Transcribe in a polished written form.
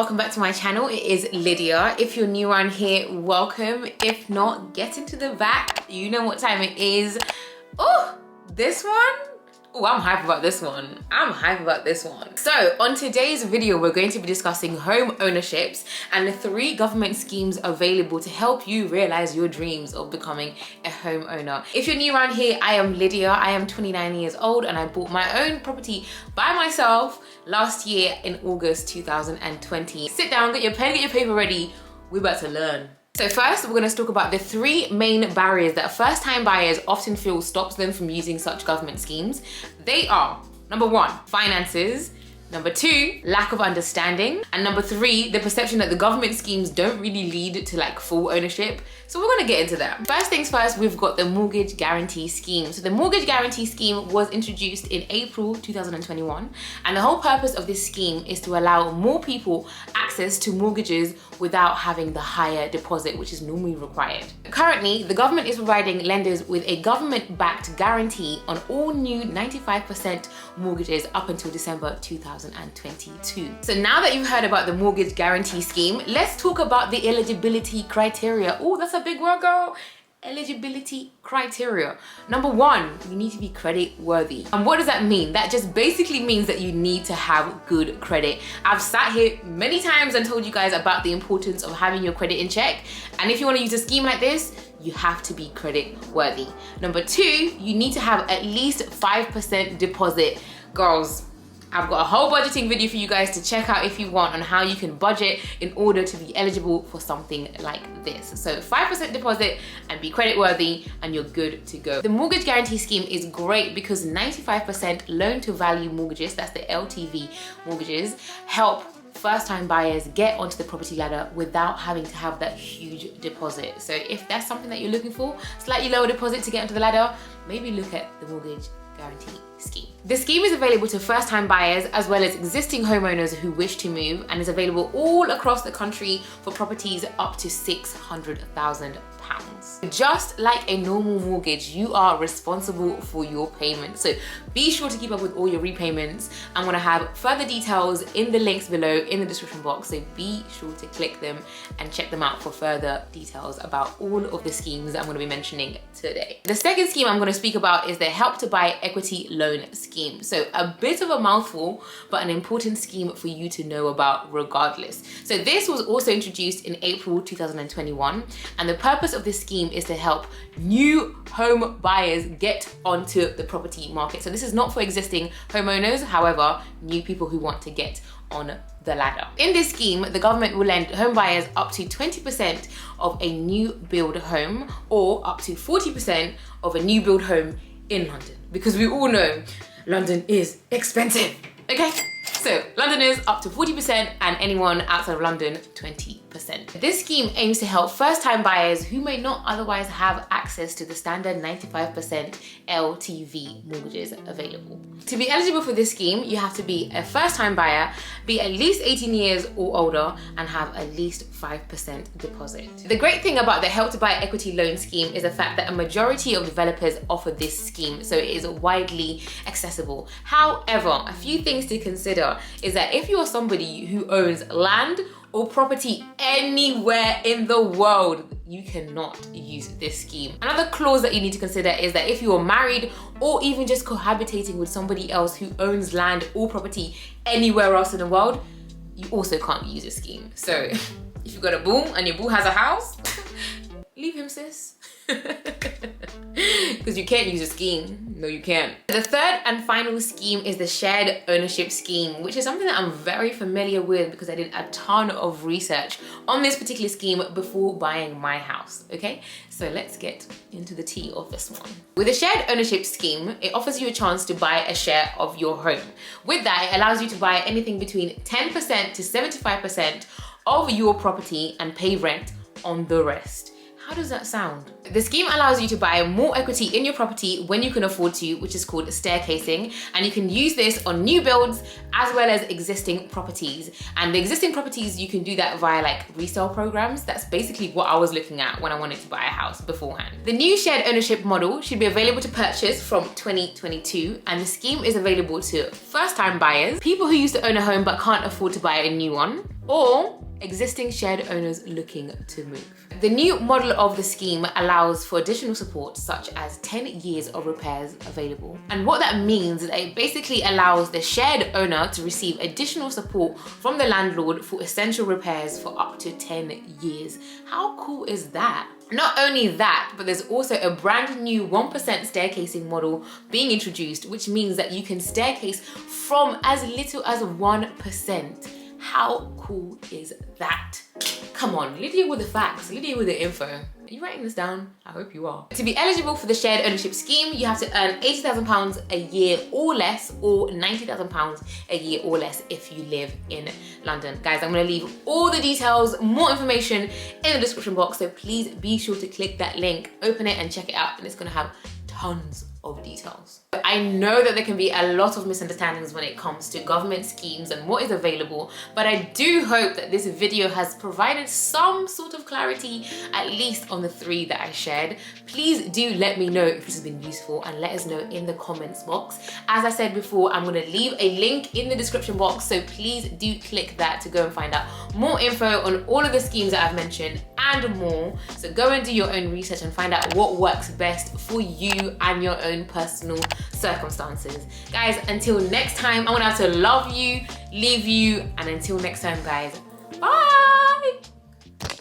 welcome back to my channel. It is Lydia. If you're new around here, welcome. If not, get into the back. You know what time it is. Oh, this one? Oh, I'm hype about this one. So on today's video, we're going to be discussing home ownerships and the 3 government schemes available to help you realize your dreams of becoming a homeowner. If you're new around here, I am Lydia. I am 29 years old and I bought my own property by myself last year in August 2020. Sit down, get your pen, get your paper ready. We're about to learn. So first, we're going to talk about the 3 main barriers that first-time buyers often feel stops them from using such government schemes. They are, number 1, finances. Number 2, lack of understanding. And number 3, the perception that the government schemes don't really lead to like full ownership. So we're gonna get into that. First things first, we've got the mortgage guarantee scheme. So the mortgage guarantee scheme was introduced in April 2021. And the whole purpose of this scheme is to allow more people access to mortgages without having the higher deposit, which is normally required. Currently, the government is providing lenders with a government-backed guarantee on all new 95% mortgages up until December 2022. So now that you've heard about the mortgage guarantee scheme, let's talk about the eligibility criteria. Oh, that's a big word, girl. Eligibility criteria. Number 1, you need to be credit worthy. And what does that mean? That just basically means that you need to have good credit. I've sat here many times and told you guys about the importance of having your credit in check. And if you want to use a scheme like this, you have to be credit worthy. Number 2, you need to have at least 5% deposit. Girls, I've got a whole budgeting video for you guys to check out if you want on how you can budget in order to be eligible for something like this. So 5% deposit and be credit worthy and you're good to go. The mortgage guarantee scheme is great because 95% loan to value mortgages, that's the LTV mortgages, help first-time buyers get onto the property ladder without having to have that huge deposit. So if that's something that you're looking for, slightly lower deposit to get onto the ladder, maybe look at the mortgage guarantee scheme. The scheme is available to first-time buyers as well as existing homeowners who wish to move and is available all across the country for properties up to £600,000. Just like a normal mortgage, you are responsible for your payments. So be sure to keep up with all your repayments. I'm gonna have further details in the links below in the description box. So be sure to click them and check them out for further details about all of the schemes that I'm gonna be mentioning today. The second scheme I'm gonna speak about is the Help to Buy Equity Loan scheme. So a bit of a mouthful, but an important scheme for you to know about regardless. So this was also introduced in April 2021. And the purpose of this scheme is to help new home buyers get onto the property market. So this is not for existing homeowners, however, new people who want to get on the ladder. In this scheme, the government will lend home buyers up to 20% of a new build home or up to 40% of a new build home in London, because we all know London is expensive, okay? So Londoners up to 40% and anyone outside of London 20%. This scheme aims to help first-time buyers who may not otherwise have access to the standard 95% LTV mortgages available. To be eligible for this scheme, you have to be a first-time buyer, be at least 18 years or older, and have at least 5% deposit. The great thing about the Help to Buy Equity Loan scheme is the fact that a majority of developers offer this scheme, so it is widely accessible. However, a few things to consider is that if you are somebody who owns land or property anywhere in the world, you cannot use this scheme. Another clause that you need to consider is that if you are married or even just cohabitating with somebody else who owns land or property anywhere else in the world, you also can't use this scheme. So if you've got a boo and your boo has a house, leave him, sis. Because you can't use a scheme. No, you can't. The third and final scheme is the shared ownership scheme, which is something that I'm very familiar with because I did a ton of research on this particular scheme before buying my house, okay? So let's get into the tea of this one. With a shared ownership scheme, it offers you a chance to buy a share of your home. With that, it allows you to buy anything between 10% to 75% of your property and pay rent on the rest. How does that sound? The scheme allows you to buy more equity in your property when you can afford to, which is called staircasing, and you can use this on new builds as well as existing properties. And the existing properties, you can do that via like resale programs. That's basically what I was looking at when I wanted to buy a house beforehand. The new shared ownership model should be available to purchase from 2022, and the scheme is available to first-time buyers, people who used to own a home but can't afford to buy a new one, or existing shared owners looking to move. The new model of the scheme allows for additional support such as 10 years of repairs available. And what that means is that it basically allows the shared owner to receive additional support from the landlord for essential repairs for up to 10 years. How cool is that? Not only that, but there's also a brand new 1% staircasing model being introduced, which means that you can staircase from as little as 1%. How cool is that? Come on, Lydia with the facts, Lydia with the info. Are you writing this down? I hope you are. To be eligible for the shared ownership scheme, you have to earn £80,000 a year or less, or £90,000 a year or less if you live in London. Guys, I'm gonna leave all the details, more information in the description box, so please be sure to click that link, open it and check it out, and it's gonna have tons of details. I know that there can be a lot of misunderstandings when it comes to government schemes and what is available, but I do hope that this video has provided some sort of clarity, at least on the 3 that I shared. Please do let me know if this has been useful and let us know in the comments box. As I said before, I'm gonna leave a link in the description box, so please do click that to go and find out more info on all of the schemes that I've mentioned and more. So go and do your own research and find out what works best for you and your own personal circumstances. Guys, until next time, I want to love you, leave you, and until next time, guys,